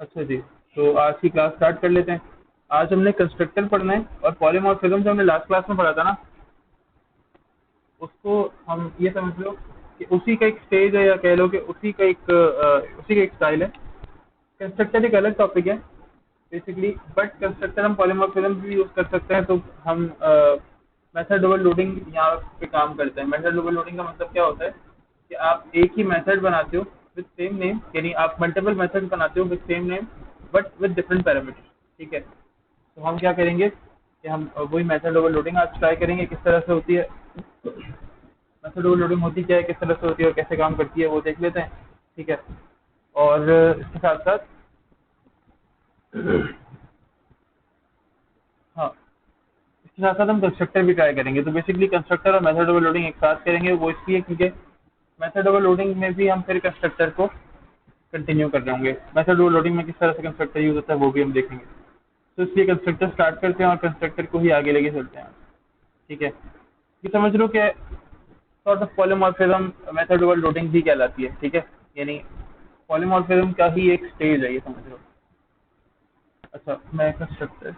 अच्छा जी, तो आज की क्लास स्टार्ट कर लेते हैं। आज हमने कंस्ट्रक्टर पढ़ना है और पॉलीमॉर्फिज्म जो हमने लास्ट क्लास में पढ़ा था ना, उसको हम ये समझ लो कि उसी का एक स्टेज है, या कह लो कि उसी का एक स्टाइल है। कंस्ट्रक्टर एक अलग टॉपिक है बेसिकली, बट कंस्ट्रक्टर हम पॉलीमॉर्फिज्म भी यूज़ कर सकते हैं। तो हम मेथड ओवरलोडिंग यहाँ पे काम करते हैं। मेथड ओवरलोडिंग का मतलब क्या होता है कि आप एक ही मेथड बनाते हो विद सेम नेम, यानी आप मल्टीपल मेथड बनाते हो with same name but with different parameters. ठीक है, तो हम क्या करेंगे कि हम वही मेथड ओवरलोडिंग आज ट्राई करेंगे किस तरह से होती है। मेथड ओवरलोडिंग होती क्या है, किस तरह से होती है और कैसे काम करती है, वो देख लेते हैं। ठीक है, और इसके साथ साथ हाँ, इसके साथ साथ हम कंस्ट्रक्टर भी ट्राई करेंगे। तो बेसिकली कंस्ट्रक्टर और मेथड ओवरलोडिंग एक साथ करेंगे, वो इसलिए क्योंकि मेथड ओवरलोडिंग में भी हम फिर कंस्ट्रक्टर को कंटिन्यू कर रहे होंगे। मेथड ओवरलोडिंग में किस तरह से कंस्ट्रक्टर यूज होता है वो भी हम देखेंगे। तो इसलिए कंस्ट्रक्टर स्टार्ट करते हैं और कंस्ट्रक्टर को ही आगे लेके चलते हैं। ठीक है, ये समझ लो कि sort of polymorphism method overloading भी कहलाती है। ठीक है, यानी पॉलीमॉर्फिज्म का ही एक स्टेज है, ये समझ लो। अच्छा, मैं कंस्ट्रक्टर,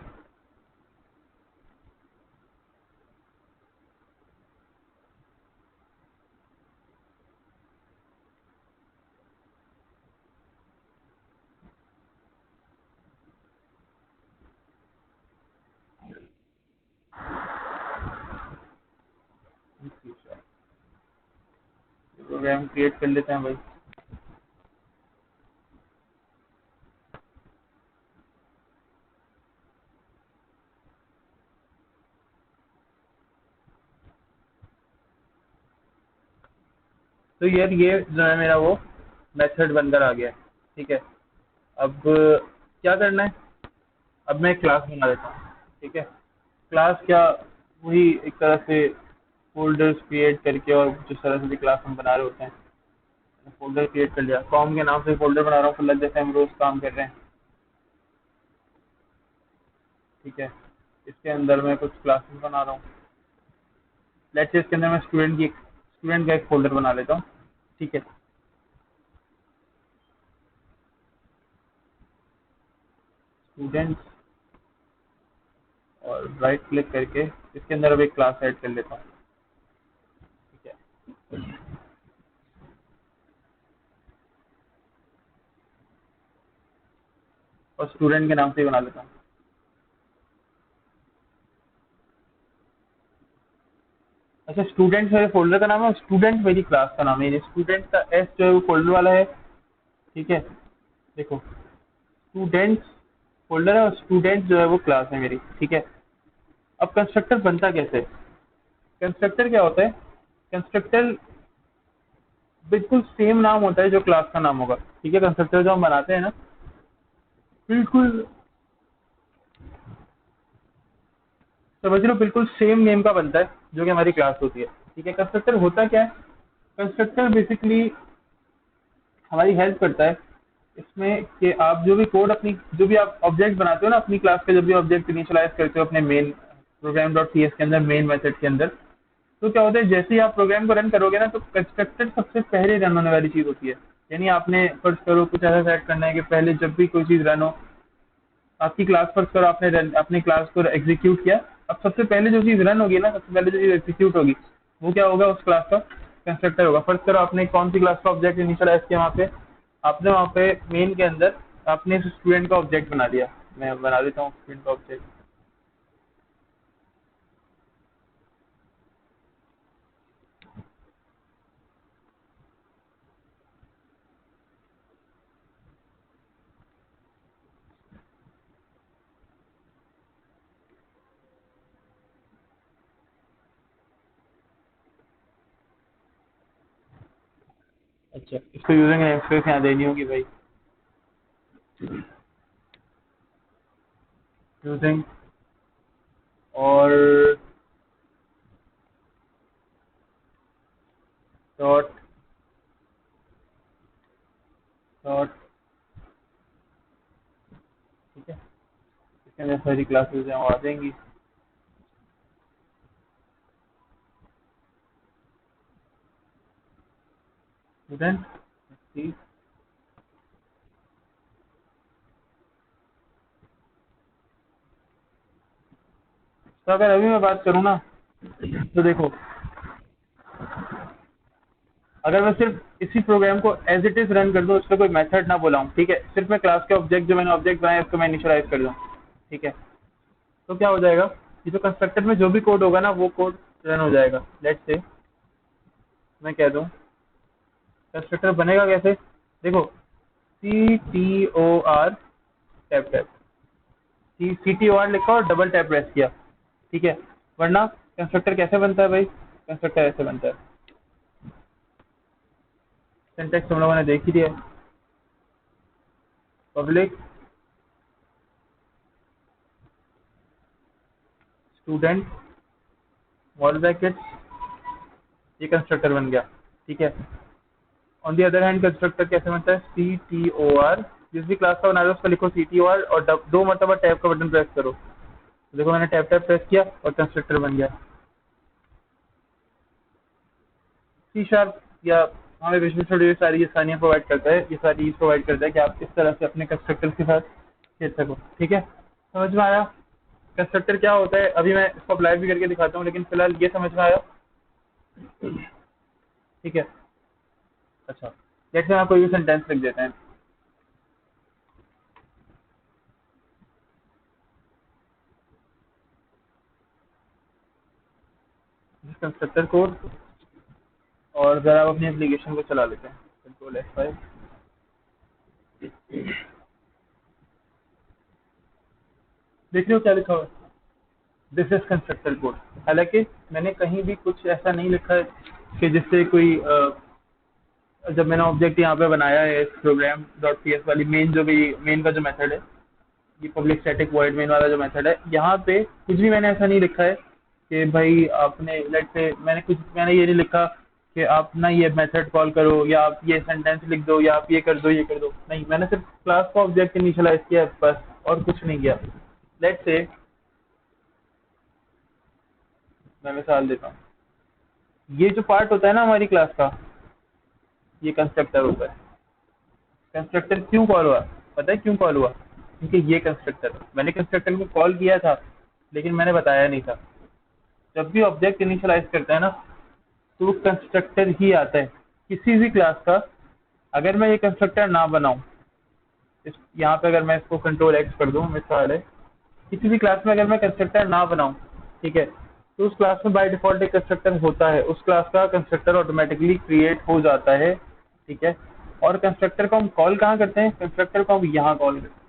प्रोग्राम क्रिएट कर लेते हैं भाई। तो यार ये जो है मेरा वो मेथड बनकर आ गया है। ठीक है, अब क्या करना है, अब मैं एक क्लास बना देता हूँ। ठीक है, क्लास क्या, वही एक तरह से फोल्डर्स क्रिएट करके, और जिस तरह से भी क्लास हम बना रहे होते हैं, फोल्डर क्रिएट कर लिया, कॉम के नाम से फोल्डर बना रहा हूँ, फिर लग जैसे हम रोज काम कर रहे हैं। ठीक है, इसके अंदर मैं कुछ क्लासेस बना रहा हूँ। लेट्स से इसके अंदर मैं स्टूडेंट का एक फोल्डर बना लेता हूँ। ठीक है, स्टूडेंट्स, और राइट क्लिक करके इसके अंदर अब एक क्लास ऐड कर लेता हूँ। ठीक है, और स्टूडेंट के नाम से ही बना लेता हूँ। अच्छा, स्टूडेंट मेरे फोल्डर का नाम है, स्टूडेंट मेरी क्लास का नाम है। स्टूडेंट का एस जो है वो फोल्डर वाला है। ठीक है, देखो, स्टूडेंट्स फोल्डर है और स्टूडेंट जो है वो क्लास है मेरी। ठीक है, अब कंस्ट्रक्टर बनता कैसे है? कंस्ट्रक्टर क्या होता है, कंस्ट्रक्टर बिल्कुल सेम नाम होता है जो क्लास का नाम होगा। ठीक है, कंस्ट्रक्टर जो हम बनाते हैं ना, बिल्कुल समझ लो बिल्कुल सेम नेम का बनता है जो कि हमारी क्लास होती है। ठीक है, कंस्ट्रक्टर होता क्या है, कंस्ट्रक्टर बेसिकली हमारी हेल्प करता है इसमें कि आप जो भी कोड अपनी, जो भी आप ऑब्जेक्ट बनाते हो ना अपनी क्लास का, जब भी ऑब्जेक्ट इनिशियलाइज करते हो अपने main program dot C S के अंदर, मेन मेथड के अंदर, तो क्या होता है जैसे ही आप प्रोग्राम को रन करोगे ना, तो कंस्ट्रक्टर सबसे पहले रन होने वाली चीज होती है। यानी आपने फर्ज करो कुछ ऐसा सेट करना है कि पहले जब भी कोई चीज रन हो, आपकी क्लास फर्ज करो आपने अपनी क्लास को एग्जीक्यूट किया, अब सबसे पहले जो चीज रन होगी ना, सबसे पहले जो चीज एग्जीक्यूट होगी, वो क्या होगा, उस क्लास का कंस्ट्रक्टर होगा। फर्ज करो आपने कौन सी क्लास का ऑब्जेक्ट इनिशियलाइज किया वहाँ पे, आपने वहाँ पे मेन के अंदर आपने स्टूडेंट का ऑब्जेक्ट बना दिया। मैं बना देता हूँ स्टूडेंट का ऑब्जेक्ट। अच्छा, इसको यूजिंग नेमस्पेस यहाँ देनी होगी भाई, यूजिंग, और डॉट डॉट। ठीक है, इसके अंदर सारी क्लासेज हैं वो आ जाएंगी। स्टूडेंट, तो अगर अभी मैं बात करूँ ना, तो देखो, अगर मैं सिर्फ इसी प्रोग्राम को एज इट इज रन कर दूं, उसका कोई मेथड ना बुलाऊं, ठीक है, सिर्फ मैं क्लास के ऑब्जेक्ट जो मैंने ऑब्जेक्ट बनाया उसको मैं इनिशियलाइज कर दूं, ठीक है, तो क्या हो जाएगा, ये जो कंस्ट्रक्टर में जो भी कोड होगा ना वो कोड रन हो जाएगा। लेट्स से मैं कह दूं कंस्ट्रक्टर बनेगा कैसे, देखो, C T O R tab tab, C T O R लिखा और डबल टैप प्रेस किया, ठीक है, वरना कंस्ट्रक्टर कैसे बनता है भाई, कंस्ट्रक्टर ऐसे बनता है, सिंटैक्स तुम लोगों ने देख ही दिया, पब्लिक स्टूडेंट वॉल ब्रैकेट, ये कंस्ट्रक्टर बन गया, ठीक है। On the other hand constructor कैसे बनता है, सी टी ओ आर, जिस भी क्लास का बना रहे हो उसका लिखो सी टी ओ आर और दो मरतबा टैब का बटन प्रेस करो, तो देखो मैंने टैब टैब प्रेस किया और कंस्ट्रक्टर बन गया। सी शार्प या हमें विजुअल स्टूडियो ये सारी आसानियाँ प्रोवाइड करता है, ये सारी चीज़ प्रोवाइड करता है कि आप इस तरह से अपने कंस्ट्रक्टर के साथ खेल सको, ठीक है, समझ में आया कंस्ट्रक्टर क्या होता है। अभी मैं इसको अप्लाई भी करके दिखाता हूँ, लेकिन फिलहाल ये समझ में आया, ठीक है। अच्छा, जैसे आप कोई भी सेंटेंस लिख देते हैं, कंस्ट्रक्टर कोड, और जरा आप अपनी एप्लीकेशन को चला लेते हैं, कंट्रोल F5, देख रहे हो क्या लिखा हुआ है, दिस इज कंस्ट्रक्टर कोड। हालांकि मैंने कहीं भी कुछ ऐसा नहीं लिखा है कि जिससे कोई जब मैंने ऑब्जेक्ट यहाँ पे बनाया है प्रोग्राम डॉट पी एस वाली मेन का जो मेथड है, ये पब्लिक स्टैटिक वॉइड मेन वाला जो मेथड है, यहाँ पे कुछ भी मैंने ऐसा नहीं लिखा है कि भाई आपने लेट से मैंने ये नहीं लिखा कि आप ना ये मेथड कॉल करो या आप ये सेंटेंस लिख दो या आप ये कर दो, नहीं, मैंने सिर्फ क्लास का ऑब्जेक्ट इनिशियलाइज किया बस, और कुछ नहीं किया। लेट से मैं मिसाल देता हूँ, ये जो पार्ट होता है ना हमारी क्लास का, ये कंस्ट्रक्टर होता है। कंस्ट्रक्टर क्यों कॉल हुआ, पता है क्यों कॉल हुआ, क्योंकि ये कंस्ट्रक्टर, मैंने कंस्ट्रक्टर को कॉल किया था लेकिन मैंने बताया नहीं था। जब भी ऑब्जेक्ट इनिशियलाइज करता है ना, तो वो कंस्ट्रक्टर ही आता है किसी भी क्लास का। अगर मैं ये कंस्ट्रक्टर ना बनाऊं, इस यहाँ पे अगर मैं इसको कंट्रोल एक्स कर दूं, मिसाल है, किसी भी क्लास में अगर मैं कंस्ट्रक्टर ना बनाऊं, ठीक है, तो उस क्लास में बाय डिफॉल्ट एक कंस्ट्रक्टर होता है, उस क्लास का कंस्ट्रक्टर ऑटोमेटिकली क्रिएट हो जाता है, ठीक है। और कंस्ट्रक्टर को हम कॉल कहाँ करते हैं, कंस्ट्रक्टर को हम यहाँ कॉल करते हैं,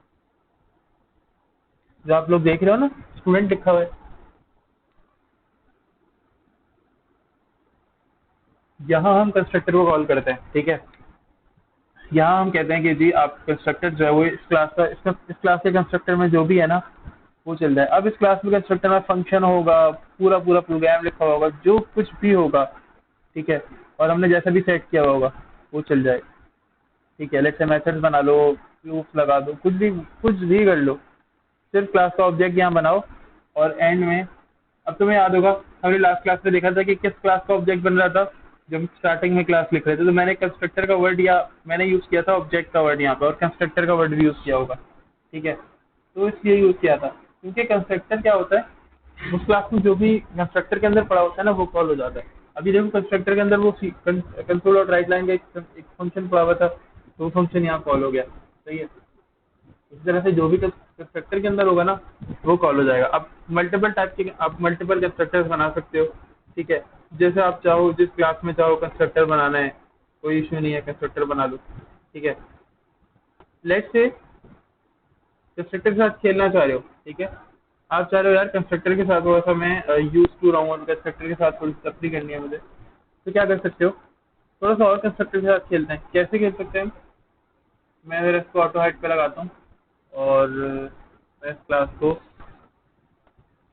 जो आप लोग देख रहे हो ना स्टूडेंट लिखा हुआ है, यहाँ हम कंस्ट्रक्टर को कॉल करते हैं, ठीक है। यहाँ हम कहते हैं कि जी आप कंस्ट्रक्टर जो है वो इस क्लास के कंस्ट्रक्टर में जो भी है ना वो चल रहा है। अब इस क्लास में कंस्ट्रक्टर में फंक्शन होगा, पूरा पूरा प्रोग्राम लिखा होगा, जो कुछ भी होगा, ठीक है, और हमने जैसा भी सेट किया होगा वो चल जाए, ठीक है। लेट्स से मेथड्स बना लो, लूप्स लगा दो, कुछ भी कर लो, सिर्फ क्लास का ऑब्जेक्ट यहाँ बनाओ। और एंड में, अब तुम्हें याद होगा हमने लास्ट क्लास में देखा था कि किस क्लास का ऑब्जेक्ट बन रहा था, जब हम स्टार्टिंग में क्लास लिख रहे थे तो मैंने कंस्ट्रक्टर का वर्ड या मैंने यूज किया था ऑब्जेक्ट का वर्ड यहाँ पे, और कंस्ट्रक्टर का वर्ड भी यूज किया होगा, ठीक है। तो इसलिए यूज किया था क्योंकि कंस्ट्रक्टर क्या होता है, उस क्लास में जो भी कंस्ट्रक्टर के अंदर पड़ा होता है ना वो कॉल हो जाता है। अभी देखो कंस्ट्रक्टर के अंदर वो कंट्रोल और राइट लाइन का एक फंक्शन पड़ा हुआ था, तो वो फंक्शन यहाँ कॉल हो गया, सही है। इस तरह से जो भी कंस्ट्रक्टर के अंदर होगा ना वो कॉल हो जाएगा। आप मल्टीपल कंस्ट्रक्टर्स बना सकते हो, ठीक है, जैसे आप चाहो, जिस क्लास में चाहो कंस्ट्रक्टर बनाना है, कोई इश्यू नहीं है, कंस्ट्रक्टर बना लो, ठीक है। लेट्स से कंस्ट्रक्टर के साथ खेलना चाह रहे हो, ठीक है, आप चाह रहे हो यार कंस्ट्रक्टर के साथ थोड़ा सा मैं यूज टू रहा हूँ और कंस्ट्रक्टर के साथ थोड़ी सी तफरी करनी है मुझे, तो क्या कर सकते हो, थोड़ा सा और कंस्ट्रक्टर के साथ खेलते हैं। कैसे खेल सकते हैं, मैं अगर इसको ऑटो हाइड पे लगाता हूँ और मैं इस क्लास को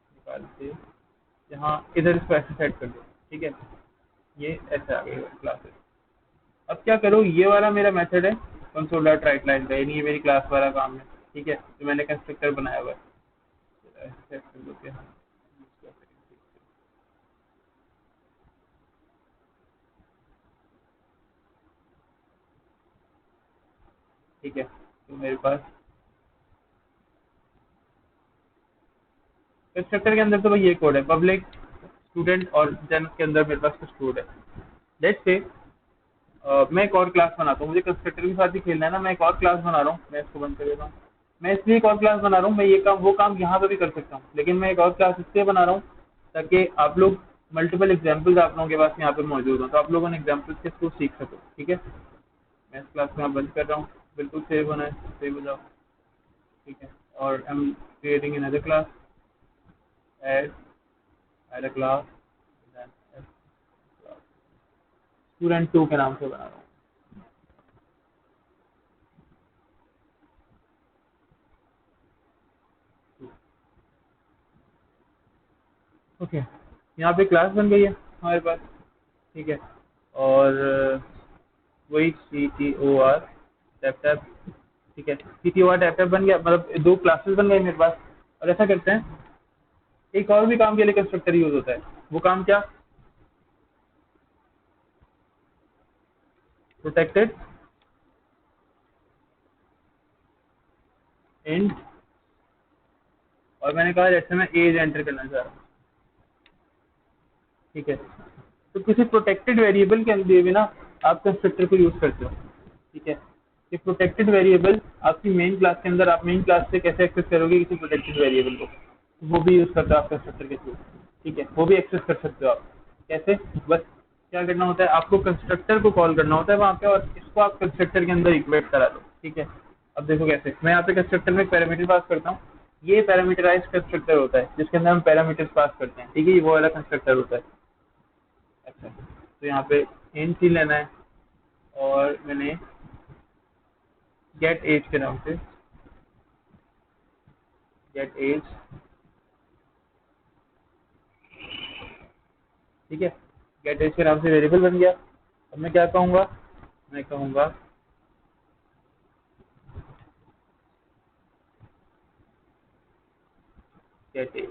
निकाल के यहाँ इधर इसको ऐसे सेट कर दो, ठीक है, ये ऐसे आ गई क्लासेस। अब क्या करो, ये वाला मेरा मेथड है कंसोल डॉट राइट लाइन का, यानी ये मेरी क्लास वाला काम है, ठीक है, तो मैंने कंस्ट्रक्टर बनाया हुआ है, ऐसे सेट कर दो कि हाँ, ठीक है, तो मेरे पास कंस्ट्रक्टर के अंदर तो भाई ये कोड है, पब्लिक स्टूडेंट, और देन के अंदर मेरे पास कुछ कोड है। लेट्स से मैं एक और क्लास बनाता हूँ, मुझे कंस्ट्रक्टर के साथ ही खेलना है ना, मैं एक और क्लास बना रहा हूँ, मैं इसको बंद कर देता हूँ। मैं इसलिए एक और क्लास बना रहा हूँ, मैं ये काम वो काम यहाँ पे भी कर सकता हूँ, लेकिन मैं एक और क्लास इसलिए बना रहा हूँ ताकि आप लोग मल्टीपल एग्जाम्पल्स आप लोगों के पास यहाँ पे मौजूद हो, तो आप लोगों ने एग्जाम्पल्स के थ्रू सीख सको। ठीक है, मैं इस क्लास को यहाँ बंद कर रहा हूँ, बिल्कुल सेव होना है, सेव हो जाओ। ठीक है, और I am creating another class, add add a class, student 2 के नाम से बना रहा हूँ। ओके, यहाँ पे क्लास बन गई है हमारे पास। ठीक है, और वही C T O R tab tab. ठीक है, C T O R tab tab बन गया, मतलब दो क्लासेस बन गई मेरे पास। और ऐसा करते हैं, एक और भी काम के लिए कंस्ट्रक्टर यूज होता है, वो काम क्या, प्रोटेक्टेड इंट, और मैंने कहा जैसे मैं एज एंटर करना चाह रहा हूँ। ठीक है, तो किसी प्रोटेक्टेड वेरिएबल के अंदर भी ना आप कंस्ट्रक्टर को यूज करते हो। ठीक है, ये प्रोटेक्टेड वेरिएबल आपकी मेन क्लास के अंदर, आप मेन क्लास से कैसे एक्सेस करोगे किसी प्रोटेक्टेड वेरिएबल को, वो भी यूज करते हो आप कंस्ट्रक्टर के थ्रू। ठीक है, वो भी एक्सेस कर सकते हो आप। कैसे, बस क्या करना होता है, आपको कंस्ट्रक्टर को कॉल करना होता है वहाँ पे, और इसको आप कंस्ट्रक्टर के अंदर इक्वेट करा दो। ठीक है, अब देखो कैसे, मैं यहाँ पे कंस्ट्रक्टर में पैरामीटर पास करता हूँ, ये पैरामीटराइज कंस्ट्रक्टर होता है जिसके अंदर हम पैरामीटर्स पास करते हैं। ठीक है, ये वो वाला कंस्ट्रक्टर होता है। अच्छा, तो यहाँ पे इंट ही लेना है, और मैंने गेट एज के नाम से, गेट एज। ठीक है, गेट एज के नाम से वेरिएबल बन गया। अब मैं क्या कहूँगा, मैं कहूँगा गेट एज।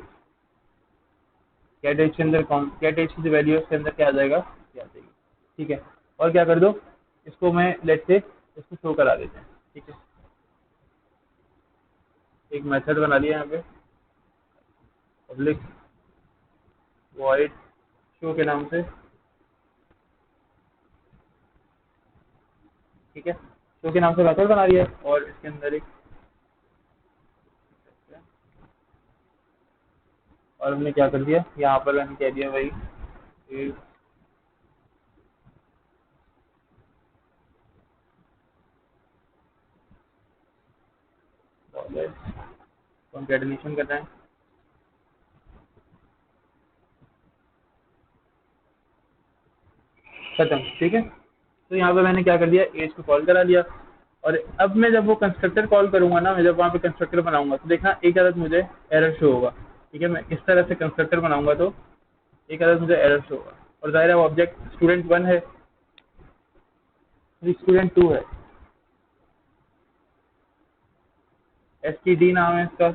गेट एज के अंदर कौन, गेट एज की जो वैल्यू है उसके अंदर क्या आ जाएगा, क्या आ जाएगी। ठीक है, और क्या कर दो, इसको मैं लेट से इसको शो करा देते हैं। ठीक है, एक मेथड बना लिया यहाँ पे, पब्लिक वॉइड शो के नाम से। ठीक है, शो के नाम से मेथड बना लिया, और इसके अंदर एक, और हमने क्या कर दिया, यहाँ पर मैंने कह दिया भाई कंकेटिनेशन करना है। खत्म। ठीक है, तो यहाँ पे मैंने क्या कर दिया, एज को कॉल करा लिया, और अब मैं जब वो कंस्ट्रक्टर कॉल करूंगा ना, मैं जब वहाँ पे कंस्ट्रक्टर बनाऊंगा तो देखना एक आदत मुझे एरर शो होगा। ठीक है, मैं इस तरह से कंस्ट्रक्टर बनाऊंगा तो एक आदत मुझे एरर शो होगा, और जाहिर है ऑब्जेक्ट स्टूडेंट 1 है, स्टूडेंट 2 है, STD नाम है इसका।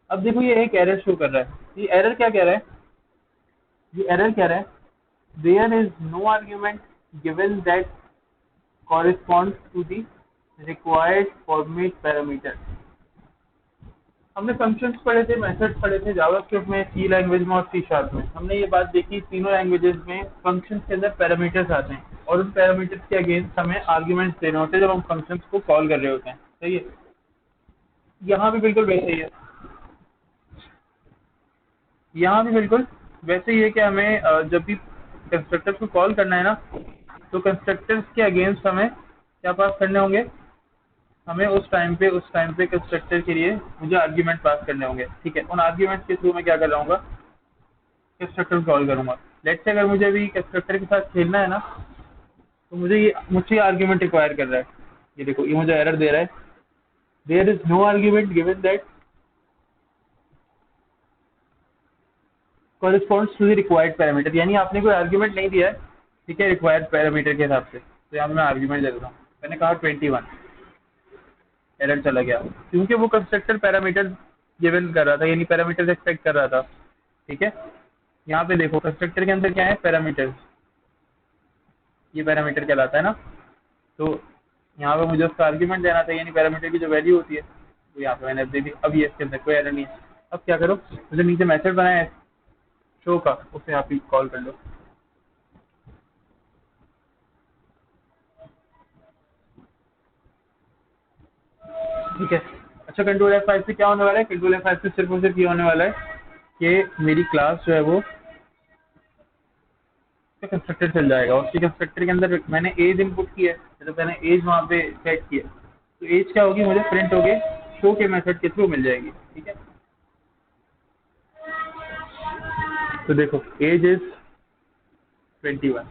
अब देखो ये एक एरर शो कर रहा है, ये एरर क्या कह रहा है, ये एरर कह रहा है there is no argument given that corresponds to the required format parameter। हमने फंक्शंस पढ़े थे, मेथड्स पढ़े थे जावास्क्रिप्ट में, सी लैंग्वेज में और सी शार्प में। हमने ये बात देखी तीनों लैंग्वेजेस में फंक्शंस के अंदर पैरामीटर्स आते हैं, और उन पैरामीटर्स के अगेंस्ट हमें आर्ग्यूमेंट्स देने होते हैं जब हम फंक्शंस को कॉल कर रहे होते हैं। सही है, यहाँ भी बिल्कुल वैसे ही है, यहाँ भी बिल्कुल वैसे ही है कि हमें जब भी कंस्ट्रक्टर्स को कॉल करना है ना, तो कंस्ट्रक्टर्स के अगेंस्ट हमें क्या पास करने होंगे, हमें उस टाइम पे कंस्ट्रक्टर के लिए मुझे आर्ग्यूमेंट पास करने होंगे। ठीक है, उन आर्ग्यूमेंट के थ्रू मैं क्या कर रहा हूँ, कंस्ट्रक्टर कॉल करूंगा। लेट्स से अगर मुझे अभी कंस्ट्रक्टर के साथ खेलना है ना, तो मुझे आर्ग्यूमेंट रिक्वायर कर रहा है। ये देखो, ये मुझे एरर दे रहा है, there is no argument given that corresponds to the required parameter, यानी आपने कोई आर्ग्यूमेंट नहीं दिया है। ठीक है, रिक्वायर्ड पैरामीटर के हिसाब से, तो यहाँ पे मैं आर्ग्यूमेंट दे देता हूँ, मैंने कहा 21, एरर चला गया, क्योंकि वो कंस्ट्रक्टर पैरामीटर गिवन कर रहा था, यानी पैरामीटर एक्सपेक्ट कर रहा था। ठीक है, यहाँ पे देखो कंस्ट्रक्टर के अंदर क्या है, पैरामीटर, ये पैरामीटर कहलाता है ना। तो यहाँ पे मुझे उसका आर्ग्यूमेंट देना था, यानी पैरामीटर की जो वैल्यू होती है वो यहाँ पे मैंने दे दी। अब ये इसके अंदर कोई एरर नहीं है। अब क्या करो, मुझे नीचे मैसेज बनाया है शो का, उसे आप ही कॉल कर लो। ठीक है। अच्छा, कंट्रोल F5 से क्या होने वाला है? कंट्रोल F5 से सिर्फ और सिर्फ ये होने वाला है कि मेरी क्लास जो है वो कंस्ट्रक्टर चल जाएगा, और कंस्ट्रक्टर के अंदर मैंने एज इनपुट की है, मतलब मैंने एज वहाँ पे सेट की है, तो एज क्या होगी, मुझे प्रिंट होके शो के मेथड के थ्रू मिल जाएगी। ठीक है, तो देखो एज इज 21,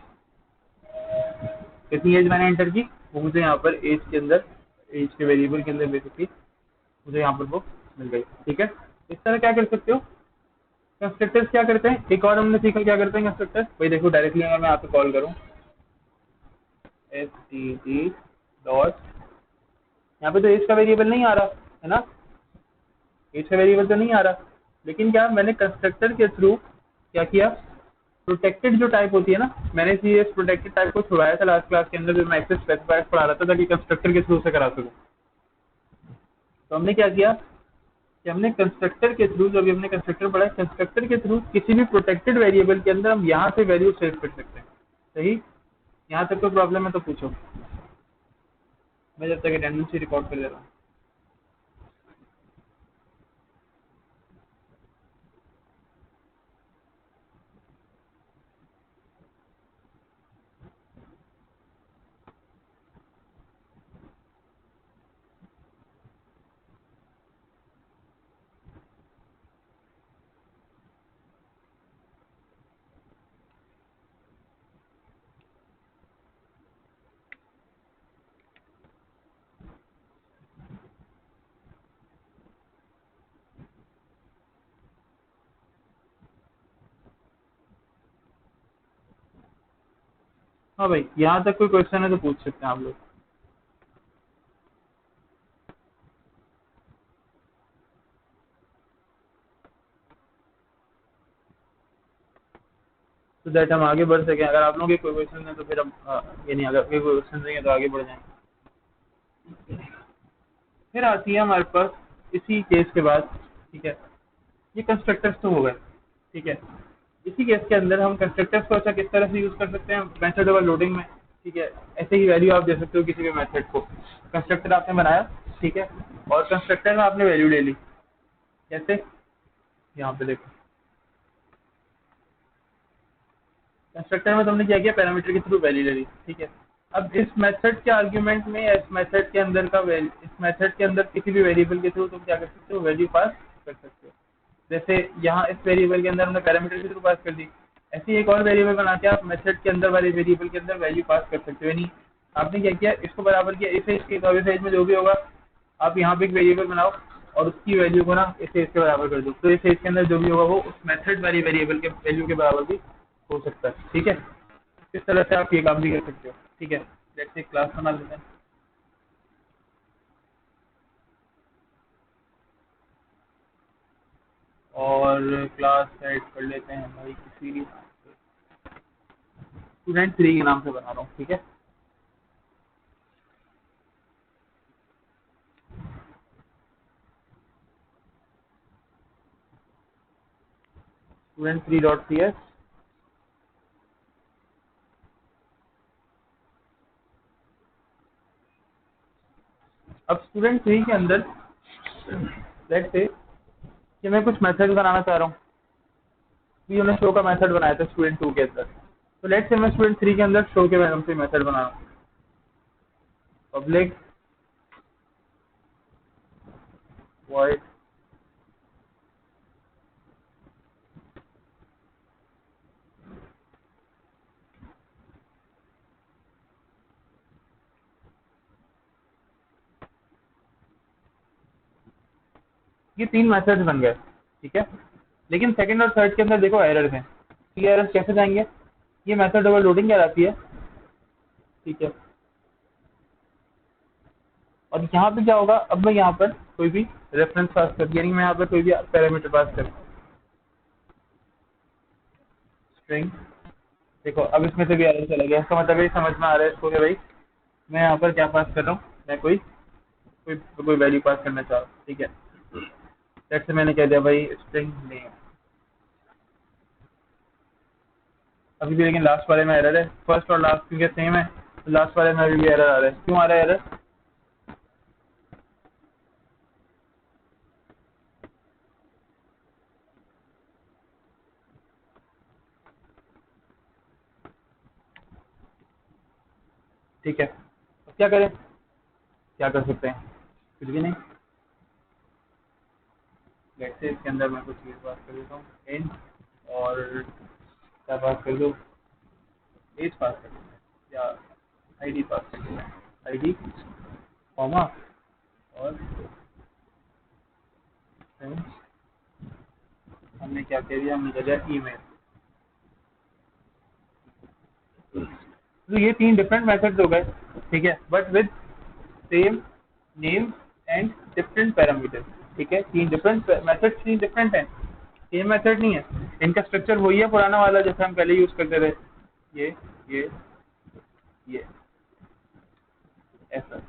कितनी एज मैंने एंटर की वो मुझे यहाँ पर एज के अंदर, एज के वेरिएबल के अंदर बेसिकली मुझे यहाँ पर वो मिल गई। ठीक है, इस तरह क्या कर सकते हो। कंस्ट्रक्टर्स क्या करते हैं, एक और हमने सीखा क्या करते हैं कंस्ट्रक्टर्स। भाई देखो डायरेक्टली अगर मैं आपको कॉल करूँ एस टी टी डॉट, यहाँ पे तो एज का वेरिएबल नहीं आ रहा है ना, एज का वेरिएबल तो नहीं आ रहा, लेकिन क्या मैंने कंस्ट्रक्टर के थ्रू क्या किया, प्रोटेक्टेड जो टाइप होती है ना, मैंने इस प्रोटेक्टेड टाइप को छुड़ाया था लास्ट क्लास के अंदर, जो मैं एक्सेस स्पेसिफायर पढ़ा रहा था ताकि कंस्ट्रक्टर के थ्रू से करा सकूँ। तो हमने क्या किया कि हमने कंस्ट्रक्टर के थ्रू, जो अभी हमने कंस्ट्रक्टर पढ़ा है, कंस्ट्रक्टर के थ्रू किसी भी प्रोटेक्टेड वेरिएबल के अंदर हम यहाँ से वैल्यू सेव कर सकते हैं। सही, यहाँ तक कोई प्रॉब्लम है तो पूछो, मैं जब तक अटेंडेंस रिकॉर्ड कर दे रहा हूँ। हाँ भाई, यहाँ तक कोई क्वेश्चन है तो पूछ सकते हैं आप लोग। तो दैट हम आगे बढ़ सकें। अगर आप लोगों के कोई क्वेश्चन है तो फिर हम यानी अगर कोई क्वेश्चन नहीं है तो आगे बढ़ जाएंगे। फिर आती है हमारे पास इसी केस के बाद, ठीक है, ये कंस्ट्रक्टर्स तो हो गए। ठीक है, इसी केस के अंदर हम कंस्ट्रक्टर्स को अच्छा किस तरह से यूज कर सकते हैं, मेथड ओवरलोडिंग में। ठीक है, ऐसे ही वैल्यू आप दे सकते हो किसी भी मेथड को। कंस्ट्रक्टर आपने बनाया, ठीक है, और कंस्ट्रक्टर में आपने वैल्यू ले ली। कैसे, यहाँ पे देखो, कंस्ट्रक्टर में तुमने क्या किया, पैरामीटर के थ्रू वैल्यू ले ली। ठीक है, अब इस मेथड के आर्ग्यूमेंट में, इस मेथड के अंदर का इस मेथड के अंदर किसी भी वेरिएबल के थ्रू तुम क्या कर सकते हो, वैल्यू पास कर सकते हो। जैसे यहाँ इस वेरिएबल के अंदर हमने पैरामीटर के थ्रू पास कर दी, ऐसे ही एक और वेरिएबल बना के आप मेथड के अंदर वाले वेरिएबल के अंदर वैल्यू पास कर सकते हो। यानी आपने क्या किया, इसको बराबर किया इस एज के, इस एज में जो भी होगा आप यहाँ पे एक वेरिएबल बनाओ और उसकी वैल्यू को ना इस एज के बराबर कर दो, तो इस एज के अंदर जो भी होगा वो उस मेथड वाली वेरिएबल के वैल्यू के बराबर भी हो सकता है। ठीक है, इस तरह से आप ये काम भी कर सकते हो। ठीक है, लेट्स एक क्लास बना लेते हैं और क्लास सेट कर लेते हैं भाई किसी स्टूडेंट 3 के नाम से बना रहा हूँ। ठीक है, स्टूडेंट 3 डॉट सी एस। अब स्टूडेंट 3 के अंदर लेट्स से कि मैं कुछ मेथड बनाना चाह रहा हूँ, कि उन्होंने शो का मेथड बनाया था स्टूडेंट 2 के अंदर, तो लेट्स से मैं स्टूडेंट 3 के अंदर शो के नाम से मेथड बना रहा हूँ, पब्लिक वॉइड ये 3 मेथड्स बन गए। ठीक है, लेकिन सेकंड और थर्ड के अंदर देखो एरर हैं। ये एरर कैसे जाएंगे, ये मेथड ओवरलोडिंग कहलाती है। ठीक है, और यहाँ पे क्या होगा, अब मैं यहाँ पर कोई भी रेफरेंस पास कर, यानी मैं यहाँ पर कोई भी पैरामीटर पास कर, स्ट्रिंग। देखो अब इसमें से भी एरर चला गया, इसका मतलब ये समझ में आ रहा है इसको कि भाई मैं यहाँ पर क्या पास कर रहा हूँ, मैं कोई कोई कोई वैल्यू पास करना चाह रहा हूँ, ठीक है। लेट्स से मैंने कह दिया भाई स्ट्रिंग नेम। अभी भी लेकिन लास्ट वाले में एरर है, फर्स्ट और लास्ट क्योंकि सेम है, लास्ट वाले में अभी भी एरर आ रहा है। क्यों आ रहा है एरर? ठीक है, अब क्या करें, क्या कर सकते हैं, कुछ भी नहीं। लेट्स से इसके अंदर मैं कुछ चीज़ पास कर देता हूँ, इन, और क्या पास कर दूँ, एज पास कर दूँ या आईडी पास कर दूँ, आईडी कॉमा और हमने क्या कह दिया, हमने कह दिया ईमेल। तो ये तीन डिफरेंट मेथड्स हो गए, ठीक है, but with same name and different parameters. ठीक है, तीन डिफरेंट मेथड्स, तीन डिफरेंट हैं, सेम मेथड नहीं है। इनका स्ट्रक्चर वही है पुराना वाला जैसे हम पहले यूज करते थे, ये ये ये ऐसा।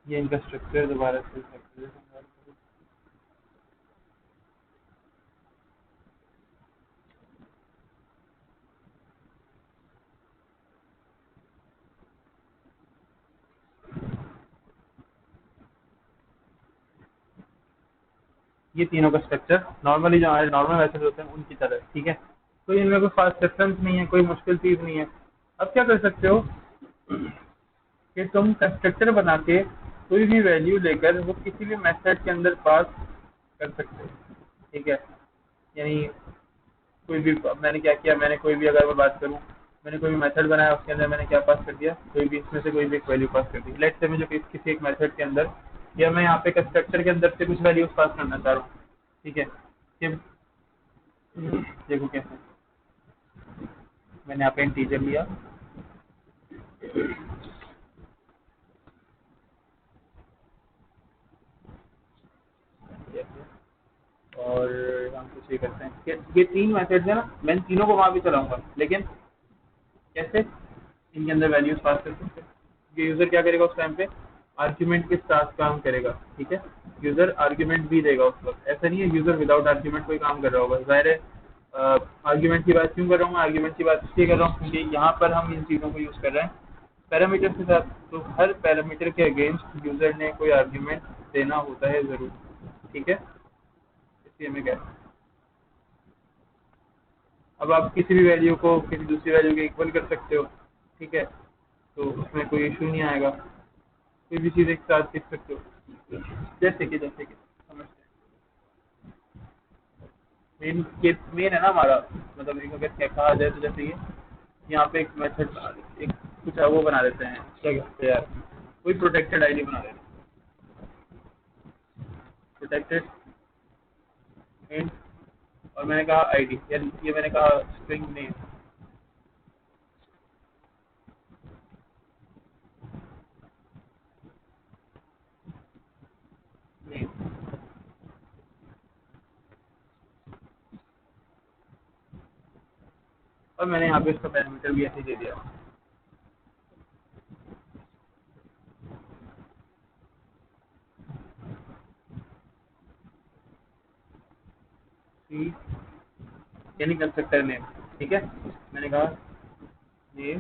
ये इनका स्ट्रक्चर दोबारा से ये तीनों का स्ट्रक्चर नॉर्मली जो हमारे नॉर्मल मैथड होते हैं उनकी तरह, ठीक है। तो इनमें कोई खास डिफरेंस नहीं है, कोई मुश्किल चीज़ नहीं है। अब क्या कर सकते हो कि तुम कंस्ट्रक्टर बना के कोई भी वैल्यू लेकर वो किसी भी मेथड के अंदर पास कर सकते हो, ठीक है। यानी कोई भी, मैंने क्या किया, मैंने कोई भी, अगर मैं बात करूँ, मैंने कोई भी मेथड बनाया, उसके अंदर मैंने क्या पास कर दिया, कोई भी इसमें से कोई भी एक वैल्यू पास कर दी। लेट्स से मुझे किसी एक मेथड के अंदर, या मैं यहाँ पे कंस्ट्रक्टर के अंदर से कुछ वैल्यूज पास करना चाह रहा हूँ, ठीक है। कि देखो कैसे, मैंने यहाँ पे इंटीजर लिया, और हम कुछ ये करते हैं कि ये तीन मेथड्स है ना, मैं इन तीनों को वहाँ भी चलाऊंगा, लेकिन कैसे, इनके अंदर वैल्यूज पास कर सकते हैं। ये यूजर क्या करेगा उस टाइम पे, आर्ग्यूमेंट के साथ काम करेगा, ठीक है। यूजर आर्ग्यूमेंट भी देगा उस वक्त, ऐसा नहीं है यूजर विदाउट आर्ग्यूमेंट कोई काम कर रहा होगा, जाहिर है। आर्ग्यूमेंट की बात क्यों कर रहा हूँ मैं, आर्ग्यूमेंट की बात इसलिए कर रहा हूँ क्योंकि यहाँ पर हम इन चीज़ों को यूज़ कर रहे हैं पैरामीटर के साथ। तो हर पैरामीटर के अगेंस्ट यूजर ने कोई आर्ग्यूमेंट देना होता है ज़रूर, ठीक है, इसलिए मैं कह रहा हूँ। अब आप किसी भी वैल्यू को किसी दूसरी वैल्यू के इक्वल कर सकते हो, ठीक है, तो उसमें कोई इशू नहीं आएगा, कोई भी चीज़ एक साथ लिख सकते हो, जैसे कि समझते हैं मेन मेन है ना हमारा, मतलब एक अगर क्या कहा जाए तो जैसे ये यहाँ पे एक मेथड बना देते, एक कुछ वो बना देते हैं, क्या कहते हैं यार, कोई प्रोटेक्टेड आईडी बना देते हैं, प्रोटेक्टेड एंड, और मैंने कहा आईडी, यानी ये मैंने कहा स्ट्रिंग नेम, नेम, और मैंने यहाँ पे इसका पैरामीटर भी ऐसे ही दे दिया, यानी कंस्ट्रक्टर नेम, ठीक है। मैंने कहा नेम,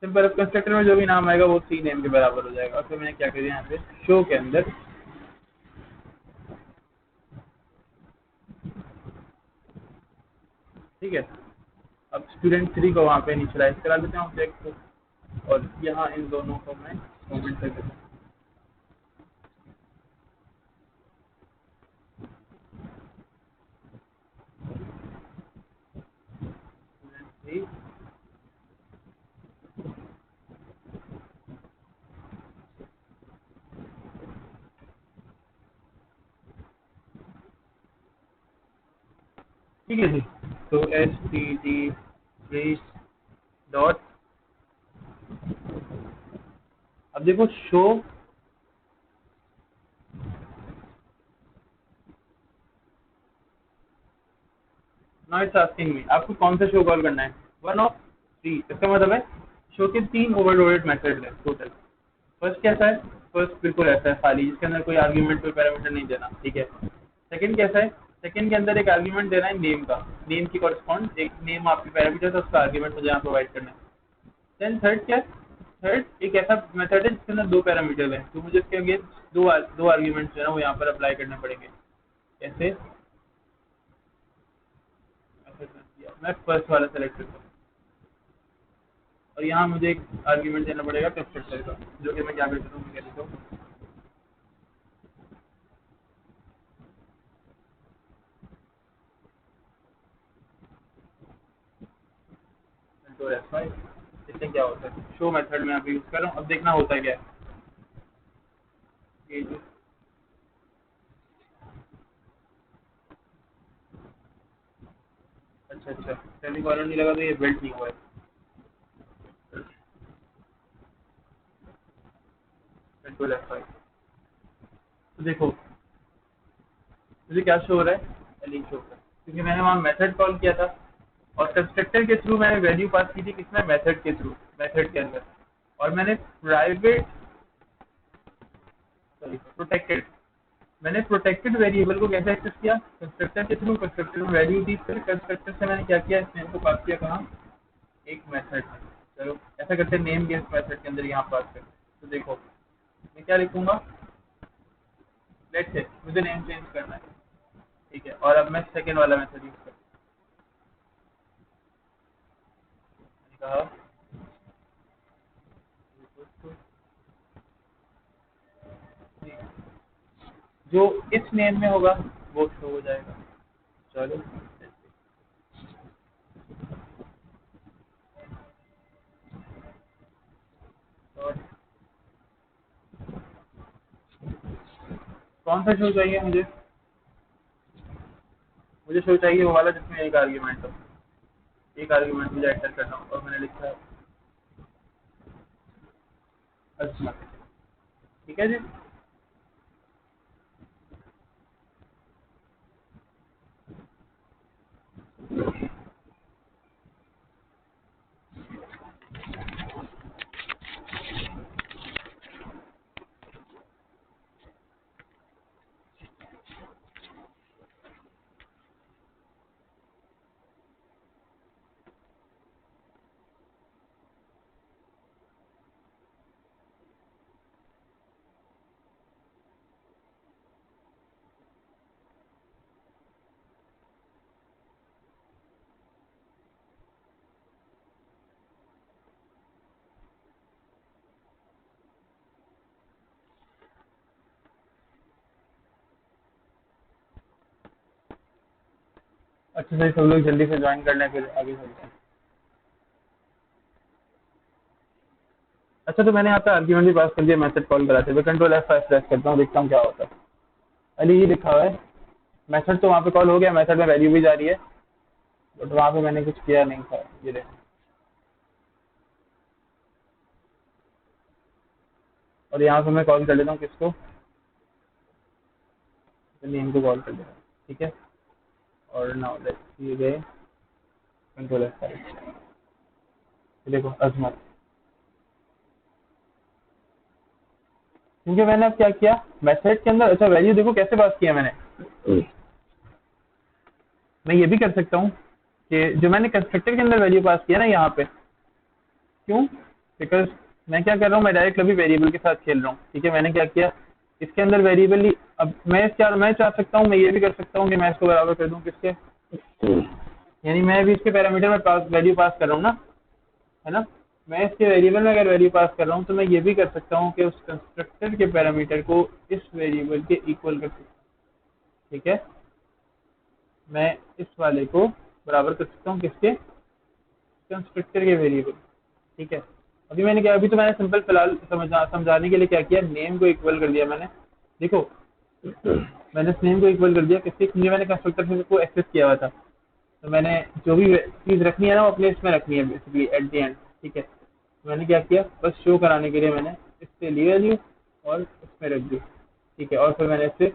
सिंपल, कंस्ट्रक्टर में जो भी नाम आएगा वो सी नेम के बराबर हो जाएगा। और फिर मैंने क्या कर दिया यहाँ पे शो के अंदर, ठीक है। अब स्टूडेंट 3 को वहाँ पे इनिशियलाइज करा देते हैं ऑब्जेक्ट को, और यहाँ इन दोनों को मैं कमेंट कर देता हूँ, स्टूडेंट 3, ठीक है जी। तो std3 डॉट अब देखो show, now it's asking me आपको कौन सा शो कॉल करना है, वन ऑफ थ्री। इसका मतलब है शो के 3 ओवरलोडेड मेथड है टोटल। फर्स्ट कैसा है, फर्स्ट बिल्कुल ऐसा है खाली, जिसके अंदर कोई आर्ग्यूमेंट कोई पैरामीटर नहीं देना, ठीक है। सेकंड कैसा है, सेकंड के अंदर एक आर्ग्यूमेंट देना है नेम का, नेम की कॉरेस्पॉन्ड एक नेम आपकी पैरामीटर है, उसका आर्ग्यूमेंट मुझे यहाँ प्रोवाइड करना है। देन थर्ड क्या है, थर्ड एक ऐसा मेथड है जिसके अंदर 2 पैरामीटर है, तो मुझे इसके अगेंस्ट दो आर्ग्यूमेंट्स जो है ना वो यहाँ पर अप्लाई करने पड़ेंगे। कैसे, मैं फर्स्ट वाला सेलेक्ट करता हूँ और यहाँ मुझे एक आर्ग्यूमेंट देना पड़ेगा कंस्ट्रक्टर का, जो कि मैं क्या करता हूँ, मैं कह देता हूँ कंट्रोल F5। इससे क्या होता है, शो मेथड में अभी यूज कर रहा हूँ। अब देखना होता है क्या है, ये जो अच्छा सेमीकोलन नहीं लगा तो ये बिल्ट नहीं हुआ है। कंट्रोल F5, तो देखो मुझे क्या शो हो रहा है, एलिंग शो हो रहा है, क्योंकि मैंने वहाँ मेथड कॉल किया था और कंस्ट्रक्टर के थ्रू मैंने वैल्यू पास की थी, किसमें, मेथड के थ्रू, मेथड के अंदर। और मैंने प्राइवेट, सॉरी प्रोटेक्टेड, मैंने प्रोटेक्टेड वेरिएबल को कैसे एक्सेस किया, कंस्ट्रक्टर के थ्रू। कंस्ट्रक्टर में वैल्यू दी, फिर कंस्ट्रक्टर से मैंने क्या किया, इस नेम को पास किया कहाँ, एक मेथड में। चलो ऐसा करते हैं, नेम के इस मेथड के अंदर यहाँ पास करते, तो देखो मैं क्या लिखूंगा, लेट्स से मुझे नेम चेंज करना है, ठीक है। और अब मैं सेकेंड वाला मेथड यूज कहा, जो इस नेम में होगा वो शो हो जाएगा। चलो और कौन सा शो चाहिए मुझे, मुझे शो चाहिए वो वाला जिसमें एक आर्ग्यूमेंट हो, एक आर्ग्यूमेंट मुझे एंटर करना हो, और मैंने लिखा है अजमत, ठीक है जी। अच्छा सही, सब लोग जल्दी से ज्वाइन करना है, फिर आगे चलते हैं। अच्छा तो मैंने यहाँ पे आर्ग्यूमेंट भी पास कर दिया मेथड कॉल कराते हुए, कंट्रोल F5 प्रेस करता हूँ, देखता हूँ क्या होता है। अली ये लिखा हुआ है, मेथड तो वहाँ पे कॉल हो गया, मेथड में वैल्यू भी जा रही है, बट वहाँ पे मैंने कुछ किया नहीं था, ये देखो। और यहाँ पे मैं कॉल कर लेता हूँ किसको, नेम को कॉल कर लेता हूँ, ठीक है। और नाउ लेट्स ये गए कंट्रोल F5, देखो अजमत, क्योंकि मैंने अब क्या किया मेथड के अंदर, अच्छा वैल्यू देखो कैसे पास किया मैंने। मैं ये भी कर सकता हूँ कि जो मैंने कंस्ट्रक्टर के अंदर वैल्यू पास किया ना यहाँ पे, क्यों, बिकॉज मैं क्या कर रहा हूँ, मैं डायरेक्ट अभी वेरिएबल के साथ खेल रहा हूँ, ठीक है। मैंने क्या किया, इसके अंदर वेरिएबल, अब मैं चाह सकता हूँ, मैं ये भी कर सकता हूँ कि मैं इसको बराबर कर दूँ किसके, यानी मैं भी इसके पैरामीटर में पास वैल्यू पास कर रहा हूँ ना, है ना। मैं इसके वेरिएबल में अगर वैल्यू पास कर रहा हूँ तो मैं ये भी कर सकता हूँ कि उस कंस्ट्रक्टर के पैरामीटर को इस वेरिएबल के इक्वल कर सकता हूँ, ठीक है। मैं इस वाले को बराबर कर सकता हूँ किसके, कंस्ट्रक्टर के वेरिएबल, ठीक है। अभी मैंने क्या, अभी तो मैंने सिंपल फिलहाल समझाने के लिए क्या किया, नेम को इक्वल कर दिया मैंने, देखो मैंने इस नेम को इक्वल कर दिया किसके, क्योंकि मैंने कंस्ट्रक्टर को एक्सेस किया हुआ था, तो मैंने जो भी चीज़ रखनी है ना वो अपने इसमें रखनी है बेसिकली एट द एंड, ठीक है। तो मैंने क्या किया, बस शो कराने के लिए मैंने इससे ले वैल्यू और इसमें रख दी, ठीक है, और फिर मैंने इसे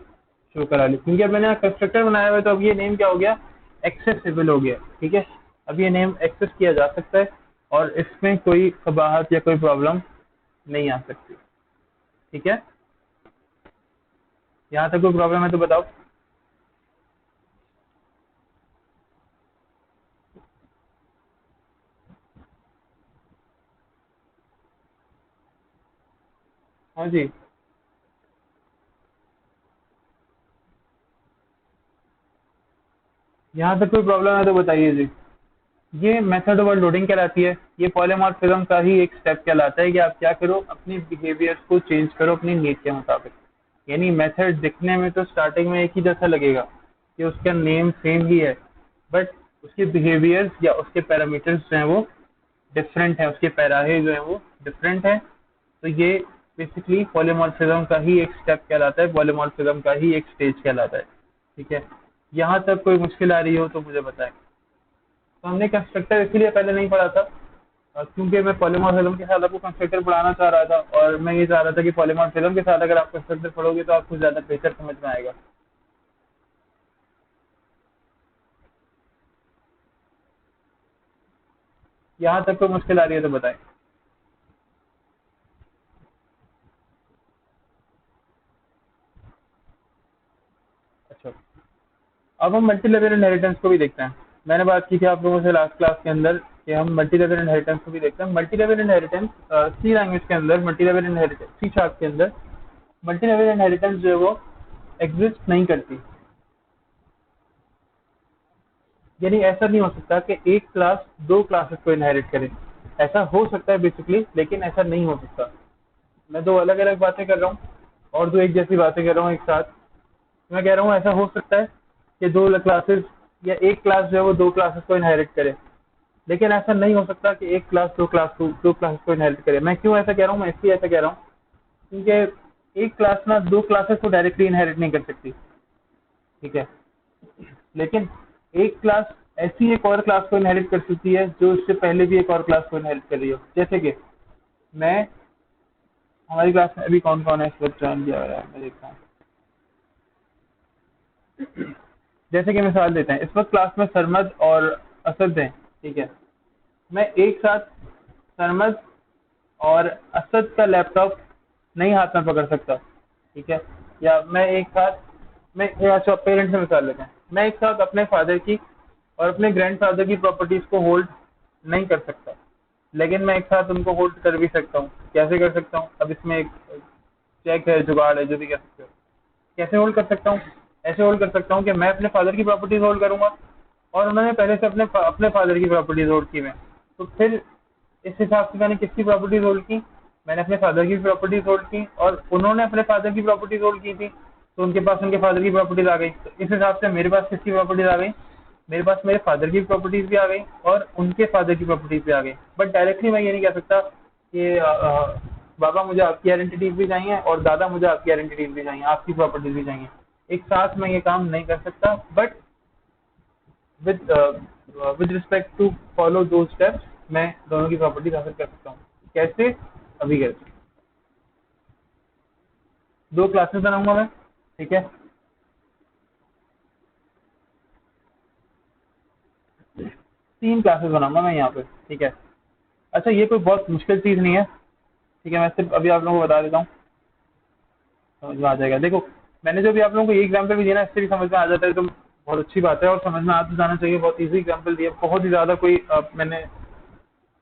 शो करा ली, क्योंकि अब मैंने कंस्ट्रक्टर बनाया हुआ है तो अब ये नेम क्या हो गया, एक्सेसिबल हो गया, ठीक है। अब ये नेम एक्सेस किया जा सकता है और इसमें कोई कबाहत या कोई प्रॉब्लम नहीं आ सकती, ठीक है। यहाँ तक कोई प्रॉब्लम है तो बताओ। हाँ जी, यहाँ तक कोई प्रॉब्लम है तो बताइए जी। ये मेथड ओवरलोडिंग कहलाती है। ये पॉलीमॉर्फिज्म का ही एक स्टेप कहलाता है कि आप क्या करो, अपनी बिहेवियर्स को चेंज करो अपनी नीड के मुताबिक। यानी मेथड दिखने में तो स्टार्टिंग में एक ही जैसा लगेगा कि उसका नेम सेम ही है, बट उसके बिहेवियर्स या उसके पैरामीटर्स जो हैं वो डिफरेंट है, उसके पैराहे जो है वो डिफरेंट है। तो ये बेसिकली पॉलीमॉर्फिज्म का ही एक स्टेप कहलाता है, पॉलीमॉर्फिज्म का ही एक स्टेज कहलाता है, ठीक है। यहाँ तक कोई मुश्किल आ रही हो तो मुझे बताएं। तो हमने कंस्ट्रक्टर इसीलिए पहले नहीं पढ़ा था क्योंकि मैं पॉलीमॉर्फिज्म के साथ आपको कंस्ट्रक्टर पढ़ाना चाह रहा था, और मैं ये चाह रहा था कि पॉलीमॉर्फिज्म के साथ अगर आप कंस्ट्रक्टर पढ़ोगे तो आपको ज़्यादा बेहतर समझ में आएगा। यहाँ तक कोई मुश्किल आ रही है तो बताएं। अच्छा, अब हम मल्टी लेवल इनहेरिटेंस को भी देखते हैं। मैंने बात की थी आप लोगों से लास्ट क्लास के अंदर कि हम मल्टी लेवल इनहेरिटेंस को भी देखते हैं। Multi level inheritance C language के अंदर, multi level inheritance C sharp के अंदर मल्टी लेवल इनहेरिटेंस जो है वो एग्जिस्ट नहीं करती। यानी ऐसा नहीं हो सकता कि एक क्लास दो क्लासेस को इनहेरिट करे। ऐसा हो सकता है बेसिकली, लेकिन ऐसा नहीं हो सकता। मैं दो अलग अलग बातें कर रहा हूँ और दो एक जैसी बातें कर रहा हूँ एक साथ। मैं कह रहा हूँ ऐसा हो सकता है कि दो क्लासेस या एक क्लास जो है वो दो क्लासेस को इनहेरिट करे, लेकिन ऐसा नहीं हो सकता कि एक क्लास दो क्लासेस को इनहेरिट करे। मैं क्यों ऐसा कह रहा हूँ, मैं इसलिए ऐसा कह रहा हूँ क्योंकि एक क्लास ना दो क्लासेस को डायरेक्टली इनहेरिट नहीं कर सकती, ठीक है। लेकिन एक क्लास ऐसी एक और क्लास को इनहेरिट कर सकती है जो उससे पहले भी एक और क्लास को इनहेरिट कर रही हो। जैसे कि मैं, हमारी क्लास में अभी कौन कौन है इस वक्त ज्वाइन किया हुआ है, मैं देखता हूँ। जैसे कि मिसाल देते हैं, इस वक्त क्लास में सरमद और असद हैं, ठीक है। मैं एक साथ सरमद और असद का लैपटॉप नहीं हाथ में पकड़ सकता, ठीक है। या मैं एक साथ, मैं अच्छा पेरेंट्स से मिसाल लेते हैं, मैं एक साथ अपने फादर की और अपने ग्रैंडफादर की प्रॉपर्टीज को होल्ड नहीं कर सकता, लेकिन मैं एक साथ उनको होल्ड कर भी सकता हूँ। कैसे कर सकता हूँ, अब इसमें एक चेक है, जुगाड़ है, जो भी कह सकते हो। कैसे होल्ड कर सकता हूँ, ऐसे होल्ड कर सकता हूँ कि मैं अपने फादर की प्रॉपर्टीज होल्ड करूंगा और उन्होंने पहले से अपने फादर की प्रॉपर्टीज होल्ड की हुई हैं। तो फिर इस हिसाब से मैंने किसकी प्रॉपर्टीज होल्ड की, मैंने अपने फादर की प्रॉपर्टीज होल्ड की और उन्होंने अपने फादर की प्रॉपर्टीज होल्ड की थी, तो उनके पास उनके फादर की प्रॉपर्टीज आ गई। तो इस हिसाब से मेरे पास किसकी प्रॉपर्टीज आ गई, मेरे पास मेरे फादर की प्रॉपर्टीज भी आ गई और उनके फादर की प्रॉपर्टीज भी आ गई। बट डायरेक्टली मैं ये नहीं कह सकता कि बाबा मुझे आपकी आइडेंटिटीज भी चाहिए और दादा मुझे आपकी आइडेंटिटीज भी चाहिए, आपकी प्रॉपर्टीज भी चाहिए। एक साथ मैं ये काम नहीं कर सकता, but with respect to follow दो स्टेप्स मैं दोनों की प्रॉपर्टीज हासिल कर सकता हूँ। कैसे, अभी कैसे, दो क्लासेस बनाऊंगा मैं, ठीक है। तीन क्लासेस बनाऊंगा मैं यहाँ पे, ठीक है। अच्छा, ये कोई बहुत मुश्किल चीज़ नहीं है, ठीक है। मैं सिर्फ अभी आप लोगों को बता देता हूँ, समझ में आ जाएगा। देखो, मैंने जो भी आप लोगों को ये एग्जाम्पल भी दिया ना, इससे भी समझ में आ जाता है तो बहुत अच्छी बात है, और समझ में आ तो जाना चाहिए। बहुत इजी एग्जाम्पल दिया, बहुत ही ज़्यादा कोई मैंने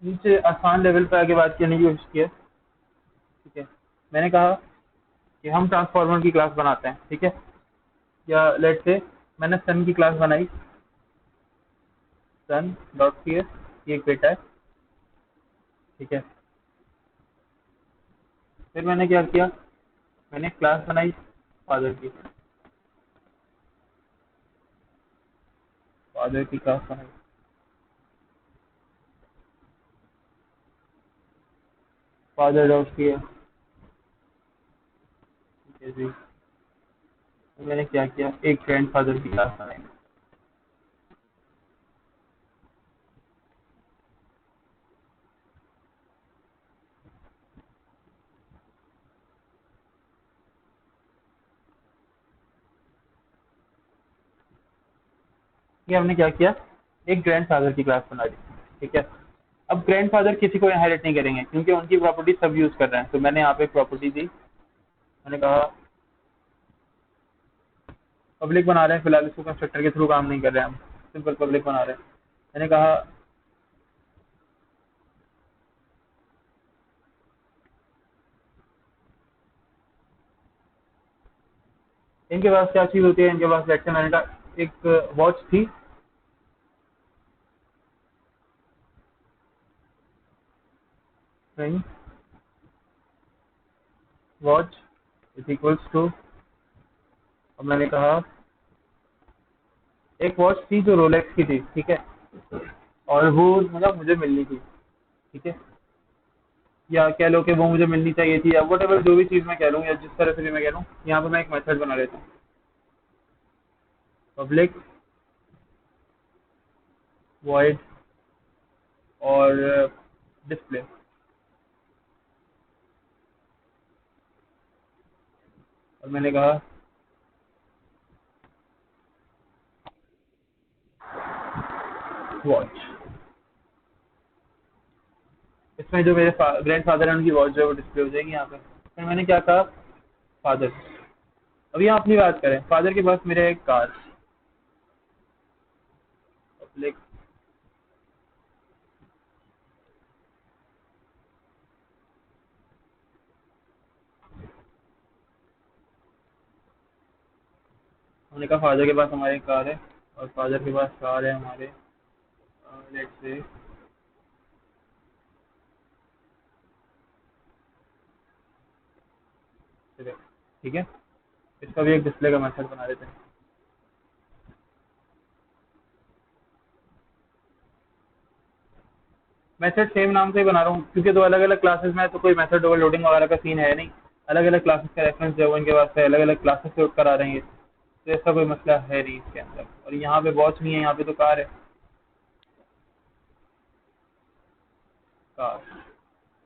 नीचे आसान लेवल पे आगे बात करने की कोशिश की है, ठीक है। मैंने कहा कि हम ट्रांसफॉर्मर की क्लास बनाते हैं, ठीक है। या लेट से मैंने सन की क्लास बनाई, सन डॉट सी एस, ये एक डेटा है, ठीक है। फिर मैंने क्या किया, मैंने क्लास बनाई फादर की, फादर की क्लास बनाई, फादर डॉट सी एस, ठीक है जी। फिर मैंने क्या किया, एक ग्रैंड फादर की क्लास बनाई, ये हमने क्या किया, एक ग्रैंडफादर की क्लास बना दी। ठीक है, अब ग्रैंडफादर किसी को इनहेरिट नहीं करेंगे क्योंकि उनकी प्रॉपर्टी सब यूज कर रहे हैं। तो मैंने यहाँ पे एक प्रॉपर्टी दी, मैंने कहा पब्लिक बना रहे हैं, फिलहाल इसको कंस्ट्रक्टर के थ्रू काम नहीं कर रहे हैं हम, सिंपल पब्लिक बना रहे हैं। मैंने कहा इनके पास क्या चीज होती है, इनके पास लेट्स से मैंने कहा एक वॉच थी, वॉच इज इक्वल्स टू, अब मैंने कहा एक वॉच थी जो रोलेक्स की थी। ठीक है, और वो मतलब मुझे मिलनी थी। ठीक है, या कह लो कि वो मुझे मिलनी चाहिए थी, या वट एवर जो भी चीज़ मैं कह लूँ या जिस तरह से भी मैं कह लूँ, यहाँ पे मैं एक मेथड बना लेता हूँ, पब्लिक वॉइड और डिस्प्ले। और मैंने कहा वॉच, इसमें जो मेरे ग्रैंडफादर है उनकी वॉच जो है वो डिस्प्ले हो जाएगी यहाँ पे। फिर मैंने क्या कहा, फादर। अब यहाँ अपनी बात करें, फादर के पास मेरा एक कार, पब्लिक हमने कहा फादर के पास हमारे एक कार है और फादर के पास कार है हमारे लेट्स से ठीक है, इसका भी एक डिस्प्ले का मेथड बना देते हैं। मेथड सेम नाम से ही बना रहा हूँ क्योंकि दो अलग अलग क्लासेस में है, तो कोई मेथड ओवरलोडिंग वगैरह का सीन है नहीं। अलग अलग क्लासेस का रेफरेंस जो है इनके पास है, अलग अलग क्लासेस से उठकर आ रहे हैं, तो ऐसा कोई मसला है नहीं इसके अंदर। और यहाँ पे वॉच नहीं है, यहाँ पे तो कार है, कार।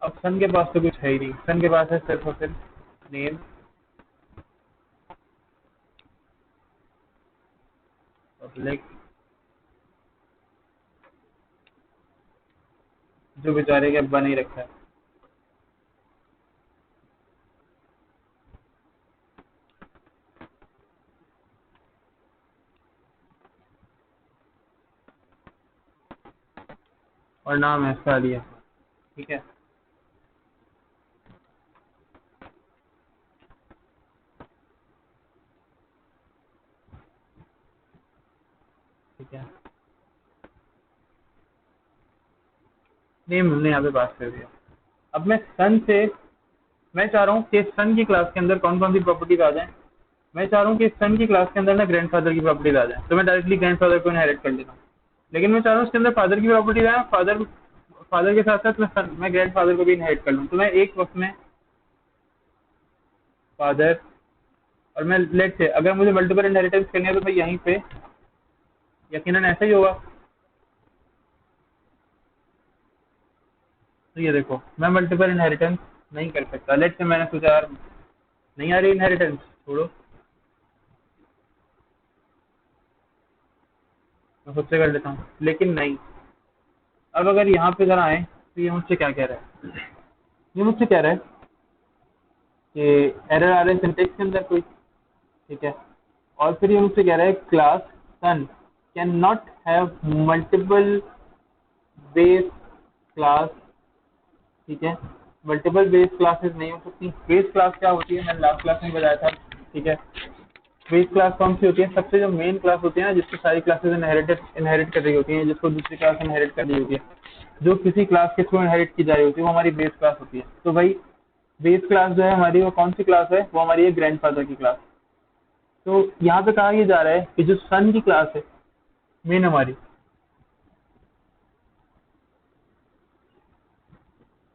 अब सन के पास तो कुछ है ही नहीं, सन के पास है सिर्फ और सिर्फ नेम, पब्लिक, जो बेचारे के बन ही रखा है, और नाम है इसका लिया। ठीक है, ठीक है, नेम हमने यहाँ पे पास कर दिया। अब मैं सन से, मैं चाह रहा हूँ कि सन की क्लास के अंदर कौन कौन सी प्रॉपर्टीज आ जाएं। मैं चाह रहा हूँ कि सन की क्लास के अंदर ना ग्रैंडफादर की प्रॉपर्टीज आ जाए, तो मैं डायरेक्टली ग्रैंडफादर को इनहेरिट कर लेता हूँ। लेकिन मैं चाह रहा हूँ उसके अंदर फादर की प्रॉपर्टीज आए, फादर फादर के साथ साथ मैं ग्रैंडफादर को भी इनहेरिट कर लूँ, तो मैं एक वक्त में फादर, और मैं लेट से अगर मुझे मल्टीपल इनहेरिटेंस करनी है तो मैं यहीं पे यकीनन ऐसा ही होगा। तो ये देखो मैं मल्टीपल इनहेरिटेंस नहीं कर सकता, लेट से मैंने सोचा यार नहीं आ रही इनहेरिटेंस, छोड़ो मैं खुद से कर लेता हूँ, लेकिन नहीं। अब अगर यहाँ पे जरा आए तो ये मुझसे क्या कह रहा है, ये मुझसे कह रहा है कि एरर आ रहा है सिंटेक्स के अंदर कोई। ठीक है, और फिर ये मुझसे कह रहा है class son can not have multiple base class. ठीक है, मल्टीपल बेस क्लासेस नहीं हो सकती। बेस क्लास क्या होती है, मैंने लास्ट क्लास में बताया था। ठीक है, बेस क्लास कौन सी होती है, सबसे जो मेन क्लास होती है ना, जिसको सारी क्लासेस इनहेरिट कर रही होती है, जिसको दूसरी क्लास इनहेरिट कर रही होती है, जो किसी क्लास के थ्रू इनहेरिट की जा रही होती है, वो हमारी बेस क्लास होती है। तो भाई बेस क्लास जो है हमारी, वो कौन सी क्लास है, वो हमारी है ग्रैंडफादर की क्लास। तो यहाँ पे कहा ये जा रहा है कि जो सन की क्लास है मेन हमारी,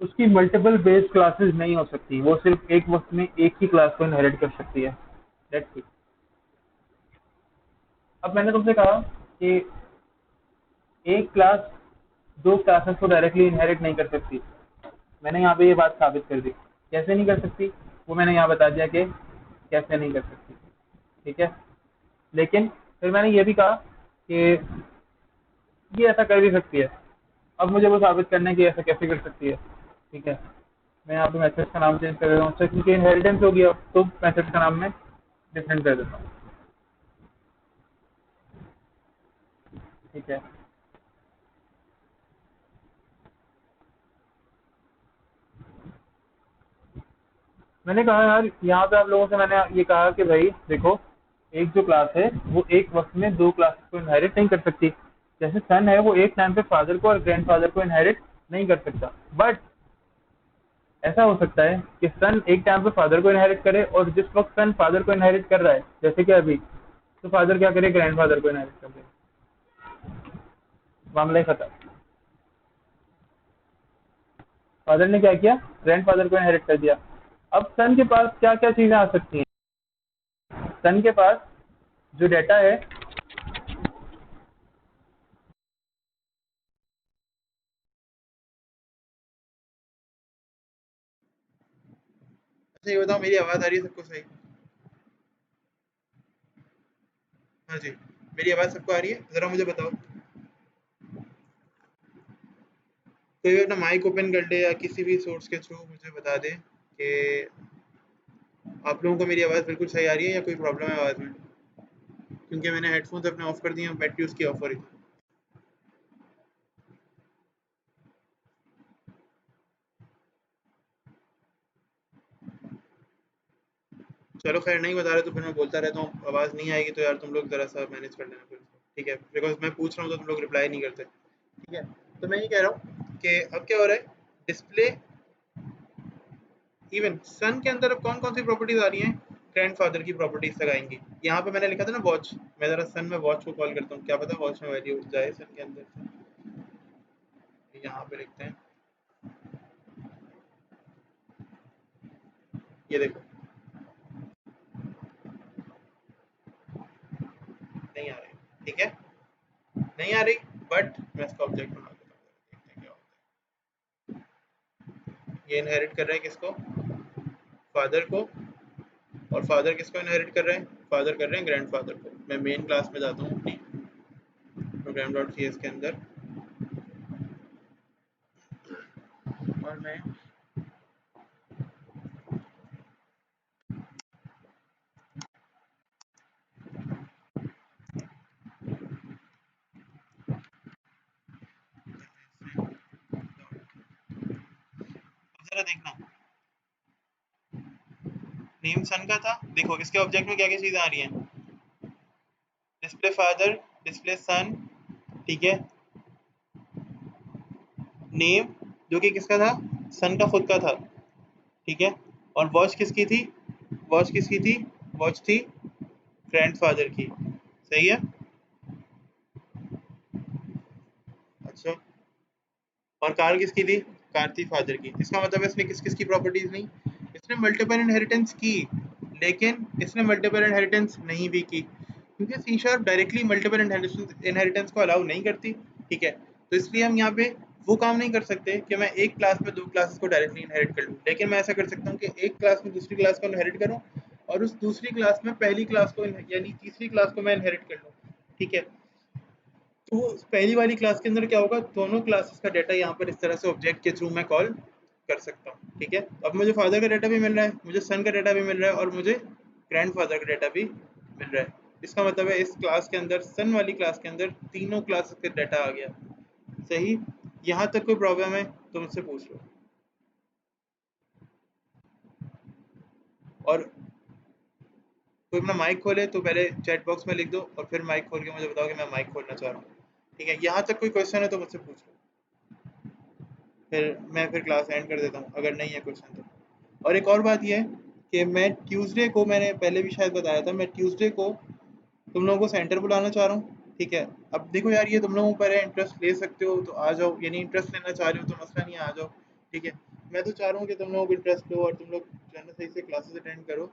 उसकी मल्टीपल बेस क्लासेस नहीं हो सकती, वो सिर्फ एक वक्त में एक ही क्लास को इनहेरिट कर सकती है। That's it. अब मैंने तुमसे कहा कि एक क्लास दो क्लासेस को डायरेक्टली इनहेरिट नहीं कर सकती, मैंने यहाँ पे ये बात साबित कर दी। कैसे नहीं कर सकती, वो मैंने यहाँ बता दिया कि कैसे नहीं कर सकती। ठीक है, लेकिन फिर मैंने ये भी कहा कि ये ऐसा कर भी सकती है। अब मुझे वो साबित करना है कि ऐसा कैसे कर सकती है। ठीक है, मैं यहाँ पे मैसेज का नाम चेंज कर देता हूँ, अच्छा क्योंकि इनहेरिटेंस हो गया तो मैसेज का नाम मैं डिफरेंट कर देता हूँ। ठीक है, मैंने कहा यार यहाँ पे आप लोगों से मैंने ये कहा कि भाई देखो, एक जो क्लास है वो एक वक्त में दो क्लासेस को इनहेरिट नहीं कर सकती। जैसे सन है वो एक टाइम पे फादर को और ग्रैंडफादर को इनहेरिट नहीं कर सकता, बट ऐसा हो सकता है कि सन एक टाइम पे फादर को इनहेरिट करे, और जिस वक्त सन फादर को इनहेरिट कर रहा है जैसे कि अभी, तो फादर क्या करे, ग्रैंडफादर को इनहेरिट कर दे, मामला ही खत्म। फादर ने क्या किया, ग्रैंडफादर को इनहेरिट कर दिया। अब सन के पास क्या क्या चीजें आ सकती हैं, सन के पास जो डेटा है, अच्छा ये बताओ, मेरी आवाज़ आ रही है सबको सही? हाँ जी, मेरी आवाज़ सबको आ रही है? ज़रा मुझे बताओ। कोई भी अपना माइक ओपन कर ले या किसी भी सोर्स के थ्रू मुझे बता दे कि आप लोगों को मेरी आवाज़ बिल्कुल सही आ रही है या कोई प्रॉब्लम है आवाज़ में? क्योंकि मैंने हेडफ़ोन्स अपने ऑफ कर दिए हैं, बैटरी उसकी ऑफ हो रही थी। चलो खैर, नहीं बता रहे तो फिर मैं बोलता रहता हूँ, आवाज़ नहीं आएगी तो यार तुम लोग ज़रा सा मैनेज कर लेना फिर उसको, ठीक है? बिकॉज़ मैं पूछ रहा हूँ तो तुम लोग रिप्लाई नहीं करते, ठीक है? तो मैं ये कह रहा हूँ कि अब क्या हो रहा है, डिस्प्ले इवन सन के अंदर अब कौन कौन सी प्रॉपर्टीज आ रही हैं, ग्रैंडफादर की प्रॉपर्टीज तक आएंगी। यहाँ पे मैंने लिखा था ना वॉच, मैं जरा सन में वॉच को कॉल करता हूँ, क्या पता वॉच में वैल्यू जाए सन के अंदर से। यहाँ पे लिखते हैं, ये देखो, नहीं आ रही, ठीक है, नहीं आ रही, बट मैं इसका ऑब्जेक्ट बना देता हूँ, देखते हैं क्या होता है। ये इनहेरिट कर रहा है किसको, फादर को, और फादर किसको इनहेरिट कर रहे हैं, फादर कर रहे हैं ग्रैंडफादर को। मैं मेन क्लास में जाता हूँ अपनी प्रोग्राम डॉट सी एस के अंदर, और मैं जरा देखना, नेम सन का था, देखो इसके ऑब्जेक्ट में क्या क्या चीज़ें आ रही हैं, डिस्प्ले फादर, डिस्प्ले सन, ठीक है, नेम जो कि किसका था, सन का खुद का था, ठीक है, और वॉच किसकी थी, वॉच किसकी थी, वॉच थी ग्रैंडफादर की, सही है। अच्छा, और कार किसकी थी, कार थी फादर की। इसका मतलब है इसने किस किस की प्रॉपर्टीज नहीं, इसने मल्टीपल इनहेरिटेंस की, लेकिन इसने मल्टीपल इनहेरिटेंस नहीं भी की, क्योंकि C sharp directly multiple inheritance को अलाउ नहीं करती, ठीक है। तो इसलिए हम यहाँ पे वो काम नहीं कर सकते कि मैं एक क्लास में दो क्लासेस को डायरेक्टली इनहेरिट कर लूँ, लेकिन मैं ऐसा कर सकता हूँ कि एक क्लास में दूसरी क्लास को इनहेरिट करूँ, और उस दूसरी क्लास में पहली क्लास को यानी तीसरी क्लास को मैं इनहेरिट कर लूँ, ठीक है। तो पहली वाली क्लास के अंदर क्या होगा, दोनों क्लासेस का डाटा यहाँ पर इस तरह से ऑब्जेक्ट के थ्रू मैं कॉल कर सकता हूँ, ठीक है। अब मुझे फादर का डाटा भी मिल रहा है, मुझे सन का डाटा भी मिल रहा है, और मुझे ग्रैंडफादर का डाटा भी मिल रहा है। इसका मतलब है इस क्लास के अंदर, सन वाली क्लास के अंदर तीनों क्लासेस का डाटा आ गया, सही। यहाँ तक कोई प्रॉब्लम है तो मुझसे पूछ लो। और कोई अपना माइक खोले तो पहले चैट बॉक्स में लिख दो, और फिर माइक खोल के मुझे बताओ कि मैं माइक खोलना चाह रहा हूँ, ठीक है। यहाँ तक कोई क्वेश्चन है तो मुझसे पूछ लो, फिर मैं फिर क्लास एंड कर देता हूँ अगर नहीं है क्वेश्चन तो। और एक और बात ये है कि मैं ट्यूसडे को, मैंने पहले भी शायद बताया था, मैं ट्यूसडे को तुम लोगों को सेंटर बुलाना चाह रहा हूँ, ठीक है। अब देखो यार, ये तुम लोगों पर है, इंटरेस्ट ले सकते हो तो आ जाओ, यानी इंटरेस्ट लेना चाह रहे हो तो मसला नहीं है, आ जाओ, ठीक है। मैं तो चाह रहा हूँ कि तुम लोगों को इंटरेस्ट लो और तुम लोग जो है ना सही से क्लासेस अटेंड करो,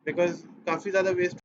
बिकॉज काफ़ी ज़्यादा वेस्ट